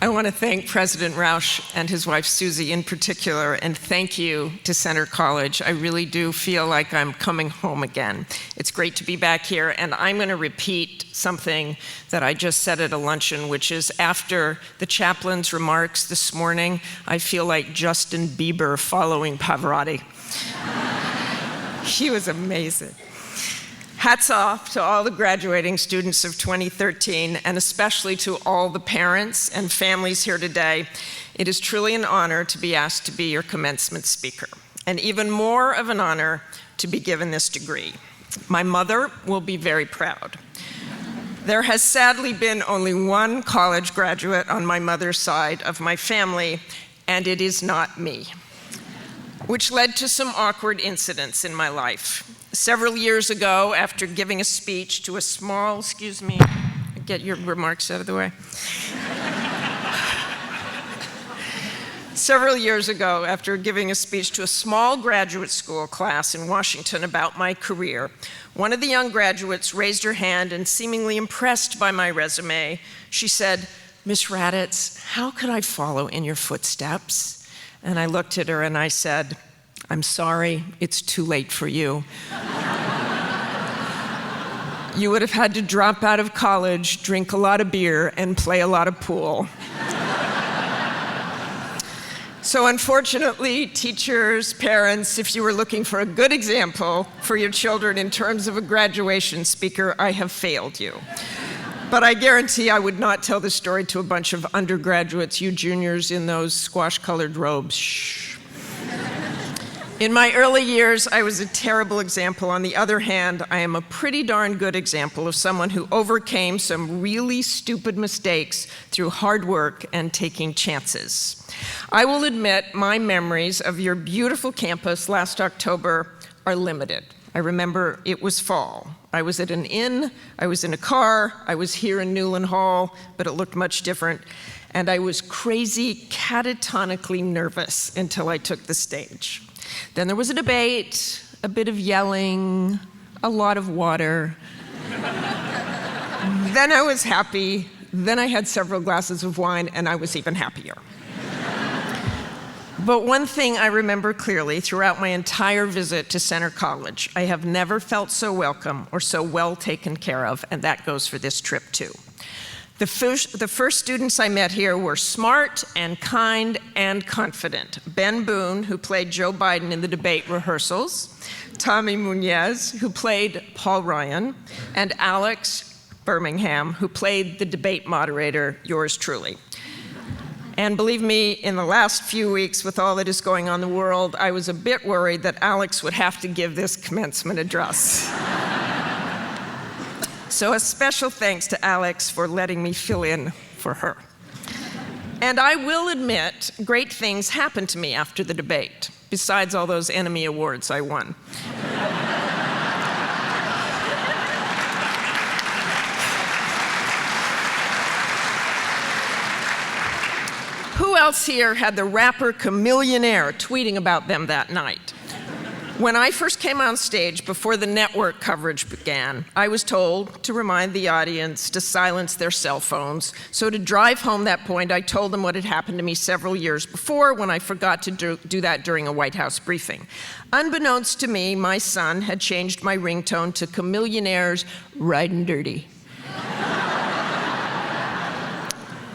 I want to thank President Rausch and his wife Susie in particular, and thank you to Centre College. I really do feel like I'm coming home again. It's great to be back here, and I'm going to repeat something that I just said at a luncheon, which is after the chaplain's remarks this morning, I feel like Justin Bieber following Pavarotti. He was amazing. Hats off to all the graduating students of 2013, and especially to all the parents and families here today. It is truly an honor to be asked to be your commencement speaker, and even more of an honor to be given this degree. My mother will be very proud. There has sadly been only one college graduate on my mother's side of my family, and it is not me, which led to some awkward incidents in my life. Several years ago, after giving a speech to a small, excuse me, get your remarks out of the way. Several years ago, after giving a speech to a small graduate school class in Washington about my career, one of the young graduates raised her hand and, seemingly impressed by my resume, she said, "Miss Raddatz, how could I follow in your footsteps?" And I looked at her and I said, "I'm sorry, it's too late for you. You would have had to drop out of college, drink a lot of beer, and play a lot of pool." So unfortunately, teachers, parents, if you were looking for a good example for your children in terms of a graduation speaker, I have failed you. But I guarantee I would not tell this story to a bunch of undergraduates, you juniors in those squash-colored robes. Shh. In my early years, I was a terrible example. On the other hand, I am a pretty darn good example of someone who overcame some really stupid mistakes through hard work and taking chances. I will admit my memories of your beautiful campus last October are limited. I remember it was fall. I was at an inn, I was in a car, I was here in Newland Hall, but it looked much different. And I was crazy, catatonically nervous until I took the stage. Then there was a debate, a bit of yelling, a lot of water. Then I was happy. Then I had several glasses of wine, and I was even happier. But one thing I remember clearly throughout my entire visit to Centre College, I have never felt so welcome or so well taken care of, and that goes for this trip too. The first students I met here were smart and kind and confident. Ben Boone, who played Joe Biden in the debate rehearsals, Tommy Munez, who played Paul Ryan, and Alex Birmingham, who played the debate moderator, yours truly. And believe me, in the last few weeks, with all that is going on in the world, I was a bit worried that Alex would have to give this commencement address. So a special thanks to Alex for letting me fill in for her. And I will admit, great things happened to me after the debate, besides all those Emmy awards I won. Who else here had the rapper Chamillionaire tweeting about them that night? When I first came on stage before the network coverage began, I was told to remind the audience to silence their cell phones. So to drive home that point, I told them what had happened to me several years before when I forgot to do that during a White House briefing. Unbeknownst to me, my son had changed my ringtone to Chamillionaire's Ridin' Dirty.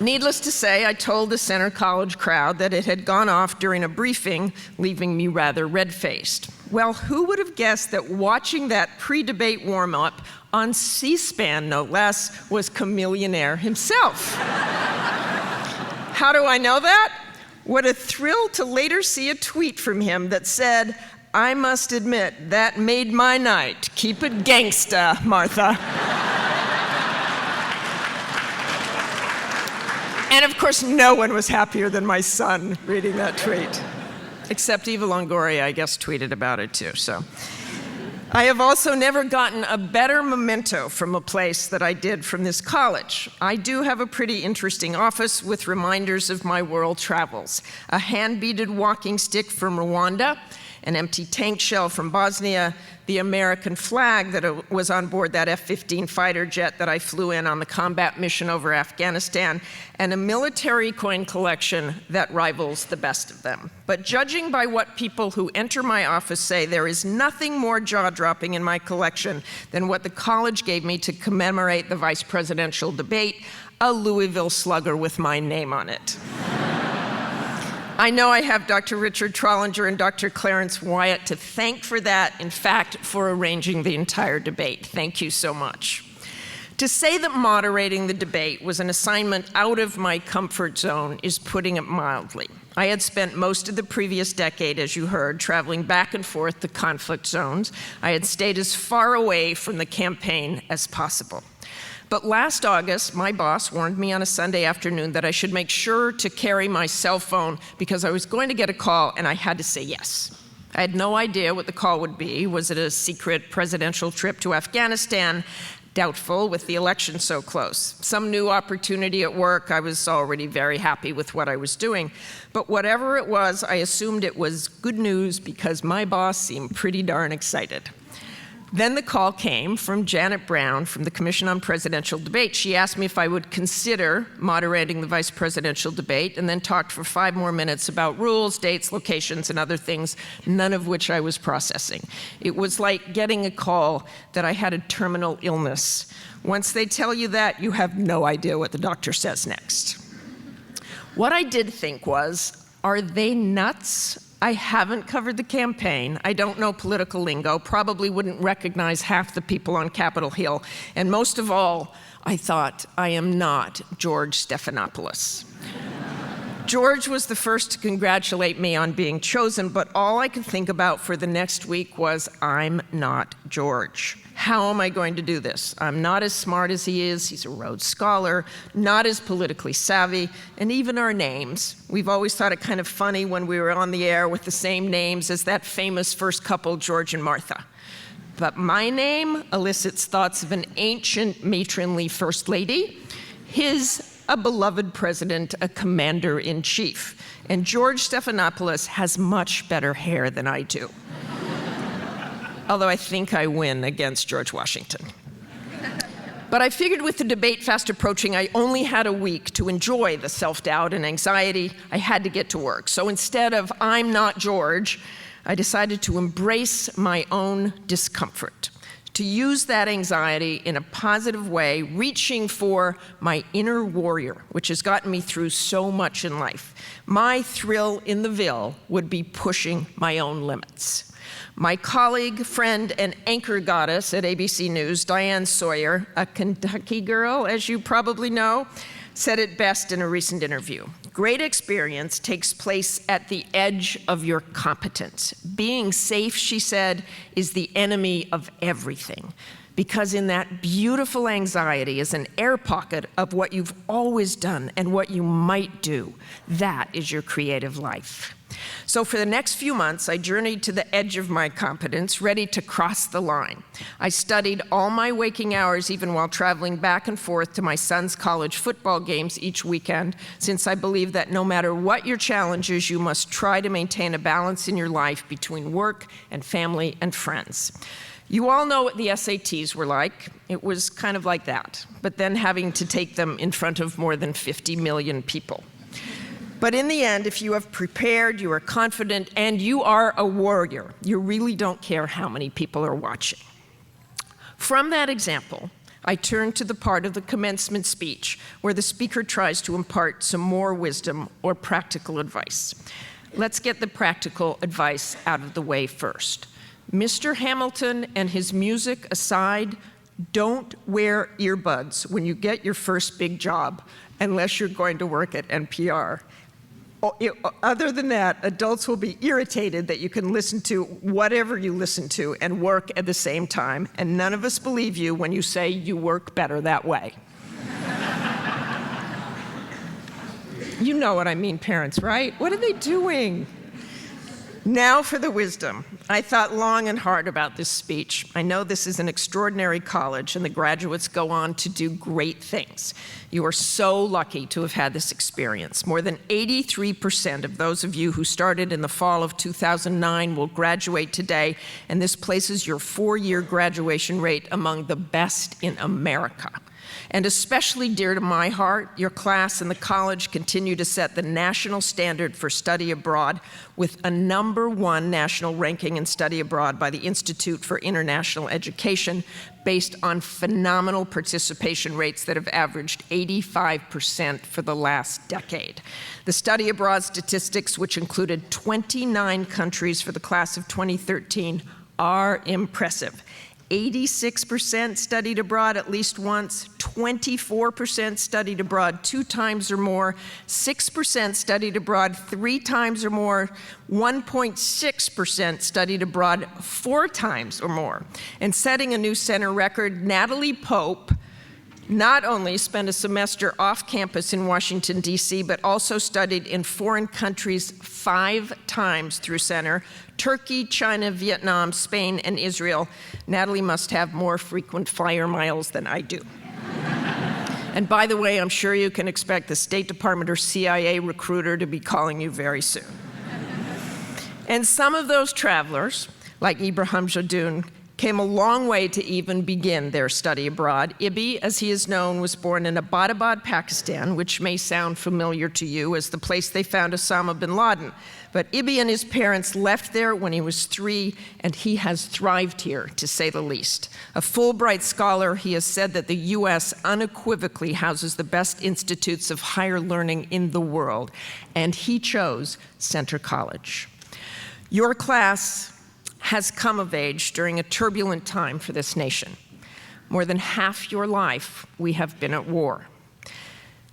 Needless to say, I told the Centre College crowd that it had gone off during a briefing, leaving me rather red-faced. Well, who would have guessed that watching that pre-debate warm-up on C-SPAN, no less, was Chamillionaire himself? How do I know that? What a thrill to later see a tweet from him that said, "I must admit, that made my night. Keep it gangsta, Martha." And of course, no one was happier than my son reading that tweet. Except Eva Longoria, I guess, tweeted about it too, so. I have also never gotten a better memento from a place that I did from this college. I do have a pretty interesting office with reminders of my world travels. A hand-beaded walking stick from Rwanda, an empty tank shell from Bosnia, the American flag that was on board that F-15 fighter jet that I flew in on the combat mission over Afghanistan, and a military coin collection that rivals the best of them. But judging by what people who enter my office say, there is nothing more jaw-dropping in my collection than what the college gave me to commemorate the vice presidential debate, a Louisville Slugger with my name on it. I know I have Dr. Richard Trollinger and Dr. Clarence Wyatt to thank for that, in fact, for arranging the entire debate. Thank you so much. To say that moderating the debate was an assignment out of my comfort zone is putting it mildly. I had spent most of the previous decade, as you heard, traveling back and forth to conflict zones. I had stayed as far away from the campaign as possible. But last August, my boss warned me on a Sunday afternoon that I should make sure to carry my cell phone because I was going to get a call and I had to say yes. I had no idea what the call would be. Was it a secret presidential trip to Afghanistan? Doubtful with the election so close. Some new opportunity at work. I was already very happy with what I was doing. But whatever it was, I assumed it was good news because my boss seemed pretty darn excited. Then the call came from Janet Brown from the Commission on Presidential Debate. She asked me if I would consider moderating the vice presidential debate, and then talked for 5 more minutes about rules, dates, locations, and other things, none of which I was processing. It was like getting a call that I had a terminal illness. Once they tell you that, you have no idea what the doctor says next. What I did think was, are they nuts? I haven't covered the campaign. I don't know political lingo, probably wouldn't recognize half the people on Capitol Hill. And most of all, I thought, I am not George Stephanopoulos. George was the first to congratulate me on being chosen, but all I could think about for the next week was, I'm not George. How am I going to do this? I'm not as smart as he is. He's a Rhodes Scholar, not as politically savvy, and even our names. We've always thought it kind of funny when we were on the air with the same names as that famous first couple, George and Martha. But my name elicits thoughts of an ancient matronly first lady, his a beloved president, a commander-in-chief. And George Stephanopoulos has much better hair than I do. Although I think I win against George Washington. But I figured with the debate fast approaching, I only had a week to enjoy the self-doubt and anxiety. I had to get to work. So instead of I'm not George, I decided to embrace my own discomfort, to use that anxiety in a positive way, reaching for my inner warrior, which has gotten me through so much in life. My thrill in the Ville would be pushing my own limits. My colleague, friend, and anchor goddess at ABC News, Diane Sawyer, a Kentucky girl, as you probably know, said it best in a recent interview. Great experience takes place at the edge of your competence. Being safe, she said, is the enemy of everything. Because in that beautiful anxiety is an air pocket of what you've always done and what you might do. That is your creative life. So for the next few months, I journeyed to the edge of my competence, ready to cross the line. I studied all my waking hours, even while traveling back and forth to my son's college football games each weekend, since I believe that no matter what your challenges, you must try to maintain a balance in your life between work and family and friends. You all know what the SATs were like. It was kind of like that, but then having to take them in front of more than 50 million people. But in the end, if you have prepared, you are confident, and you are a warrior, you really don't care how many people are watching. From that example, I turn to the part of the commencement speech where the speaker tries to impart some more wisdom or practical advice. Let's get the practical advice out of the way first. Mr. Hamilton and his music aside, don't wear earbuds when you get your first big job unless you're going to work at NPR. Other than that, adults will be irritated that you can listen to whatever you listen to and work at the same time, and none of us believe you when you say you work better that way. You know what I mean, parents, right? What are they doing? Now for the wisdom. I thought long and hard about this speech. I know this is an extraordinary college, and the graduates go on to do great things. You are so lucky to have had this experience. More than 83% of those of you who started in the fall of 2009 will graduate today, and this places your 4-year graduation rate among the best in America. And especially dear to my heart, your class and the college continue to set the national standard for study abroad with a #1 national ranking in study abroad by the Institute for International Education based on phenomenal participation rates that have averaged 85% for the last decade. The study abroad statistics, which included 29 countries for the class of 2013, are impressive. 86% studied abroad at least once, 24% studied abroad 2 times or more, 6% studied abroad 3 times or more, 1.6% studied abroad 4 times or more. And setting a new center record, Natalie Pope not only spent a semester off campus in Washington, D.C., but also studied in foreign countries 5 times through center: Turkey, China, Vietnam, Spain, and Israel. Natalie must have more frequent flyer miles than I do. And by the way, I'm sure you can expect the State Department or CIA recruiter to be calling you very soon. And some of those travelers, like Ibrahim Jadoun, came a long way to even begin their study abroad. Ibi, as he is known, was born in Abbottabad, Pakistan, which may sound familiar to you as the place they found Osama bin Laden. But Ibi and his parents left there when he was 3, and he has thrived here, to say the least. A Fulbright scholar, he has said that the U.S. unequivocally houses the best institutes of higher learning in the world, and he chose Centre College. Your class has come of age during a turbulent time for this nation. More than half your life, we have been at war.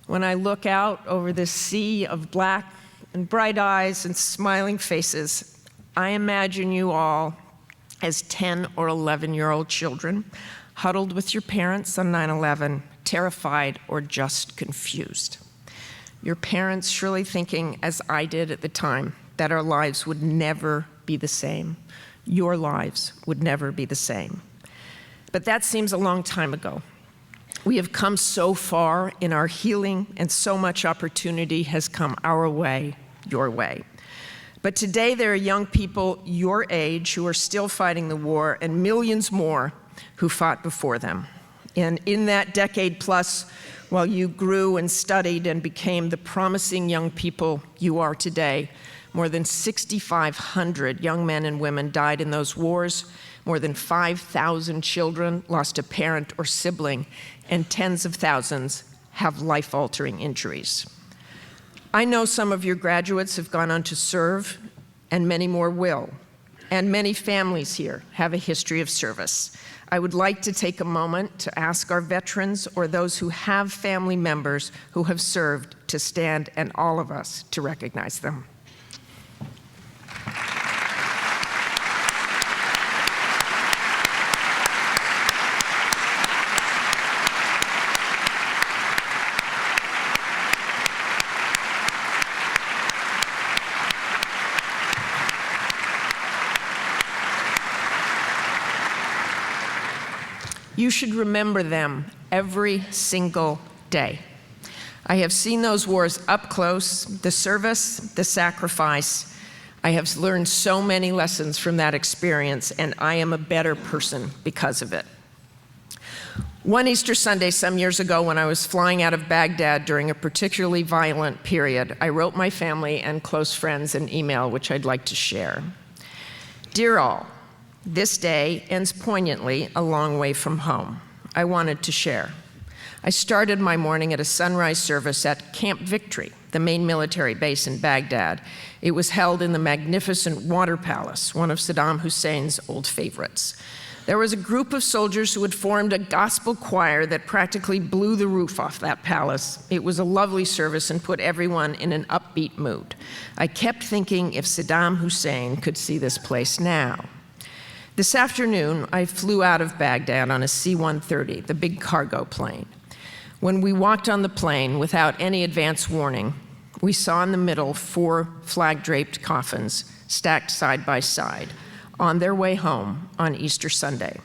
When I look out over this sea of black and bright eyes and smiling faces, I imagine you all as 10 or 11-year-old children, huddled with your parents on 9/11, terrified or just confused. Your parents surely thinking, as I did at the time, that our lives would never be the same. Your lives would never be the same. But that seems a long time ago. We have come so far in our healing, and so much opportunity has come our way, your way. But today there are young people your age who are still fighting the war, and millions more who fought before them. And in that decade plus, while you grew and studied and became the promising young people you are today, more than 6,500 young men and women died in those wars. More than 5,000 children lost a parent or sibling, and tens of thousands have life-altering injuries. I know some of your graduates have gone on to serve, and many more will. And many families here have a history of service. I would like to take a moment to ask our veterans or those who have family members who have served to stand, and all of us to recognize them. You should remember them every single day. I have seen those wars up close, the service, the sacrifice. I have learned so many lessons from that experience, and I am a better person because of it. One Easter Sunday some years ago, when I was flying out of Baghdad during a particularly violent period, I wrote my family and close friends an email which I'd like to share. Dear all, this day ends poignantly a long way from home. I wanted to share. I started my morning at a sunrise service at Camp Victory, the main military base in Baghdad. It was held in the magnificent Water Palace, one of Saddam Hussein's old favorites. There was a group of soldiers who had formed a gospel choir that practically blew the roof off that palace. It was a lovely service and put everyone in an upbeat mood. I kept thinking if Saddam Hussein could see this place now. This afternoon, I flew out of Baghdad on a C-130, the big cargo plane. When we walked on the plane without any advance warning, we saw in the middle 4 flag-draped coffins stacked side by side, on their way home on Easter Sunday.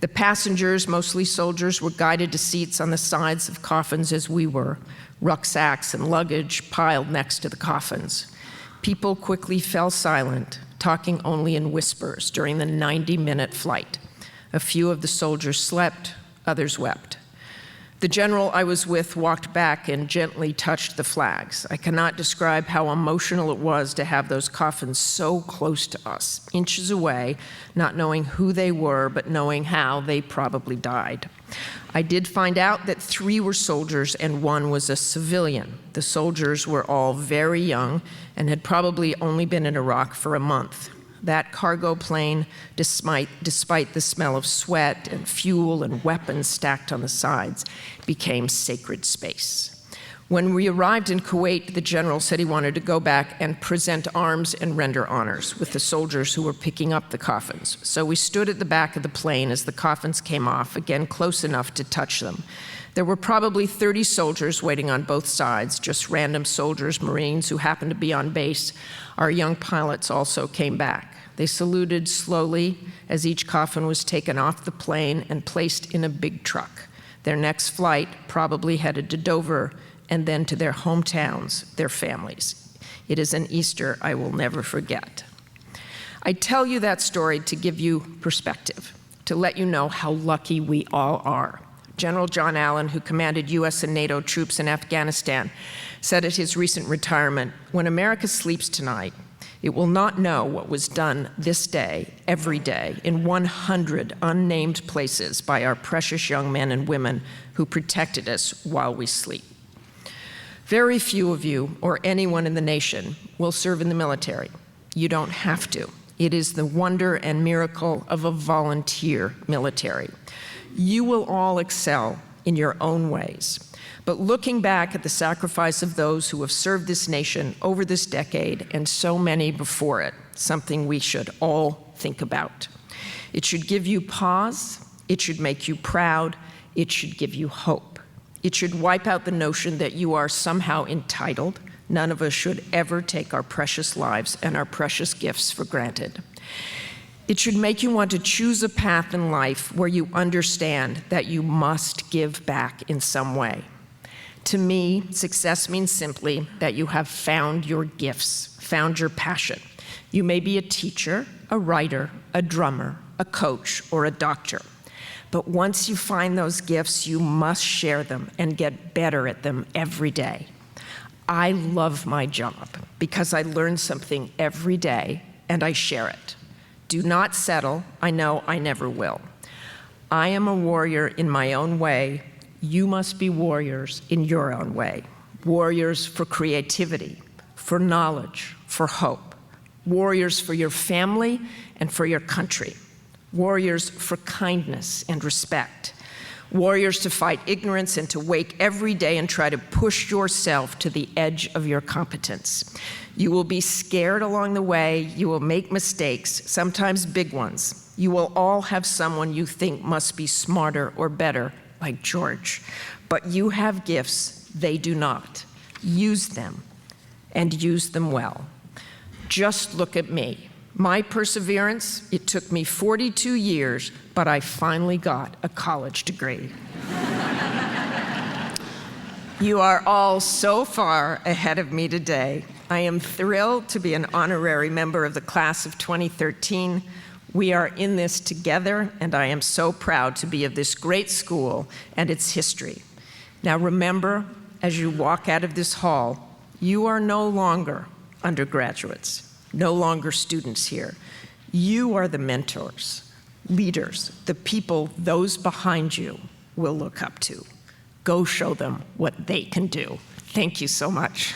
The passengers, mostly soldiers, were guided to seats on the sides of coffins as we were, rucksacks and luggage piled next to the coffins. People quickly fell silent, talking only in whispers during the 90-minute flight. A few of the soldiers slept, others wept. The general I was with walked back and gently touched the flags. I cannot describe how emotional it was to have those coffins so close to us, inches away, not knowing who they were, but knowing how they probably died. I did find out that 3 were soldiers and 1 was a civilian. The soldiers were all very young and had probably only been in Iraq for a month. That cargo plane, despite the smell of sweat and fuel and weapons stacked on the sides, became sacred space. When we arrived in Kuwait, the general said he wanted to go back and present arms and render honors with the soldiers who were picking up the coffins. So we stood at the back of the plane as the coffins came off, again close enough to touch them. There were probably 30 soldiers waiting on both sides, just random soldiers, Marines who happened to be on base. Our young pilots also came back. They saluted slowly as each coffin was taken off the plane and placed in a big truck. Their next flight probably headed to Dover and then to their hometowns, their families. It is an Easter I will never forget. I tell you that story to give you perspective, to let you know how lucky we all are. General John Allen, who commanded US and NATO troops in Afghanistan, said at his recent retirement, "When America sleeps tonight, it will not know what was done this day, every day, in 100 unnamed places by our precious young men and women who protected us while we sleep." Very few of you, or anyone in the nation, will serve in the military. You don't have to. It is the wonder and miracle of a volunteer military. You will all excel in your own ways. But looking back at the sacrifice of those who have served this nation over this decade and so many before it, something we should all think about. It should give you pause, it should make you proud, it should give you hope. It should wipe out the notion that you are somehow entitled. None of us should ever take our precious lives and our precious gifts for granted. It should make you want to choose a path in life where you understand that you must give back in some way. To me, success means simply that you have found your gifts, found your passion. You may be a teacher, a writer, a drummer, a coach, or a doctor. But once you find those gifts, you must share them and get better at them every day. I love my job because I learn something every day and I share it. Do not settle. I know I never will. I am a warrior in my own way. You must be warriors in your own way. Warriors for creativity, for knowledge, for hope. Warriors for your family and for your country. Warriors for kindness and respect. Warriors to fight ignorance and to wake every day and try to push yourself to the edge of your competence. You will be scared along the way. You will make mistakes, sometimes big ones. You will all have someone you think must be smarter or better, like George. But you have gifts they do not. Use them, and use them well. Just look at me. My perseverance, it took me 42 years, but I finally got a college degree. You are all so far ahead of me today. I am thrilled to be an honorary member of the class of 2013. We are in this together, and I am so proud to be of this great school and its history. Now remember, as you walk out of this hall, you are no longer undergraduates, no longer students here. You are the mentors, leaders, the people those behind you will look up to. Go show them what they can do. Thank you so much.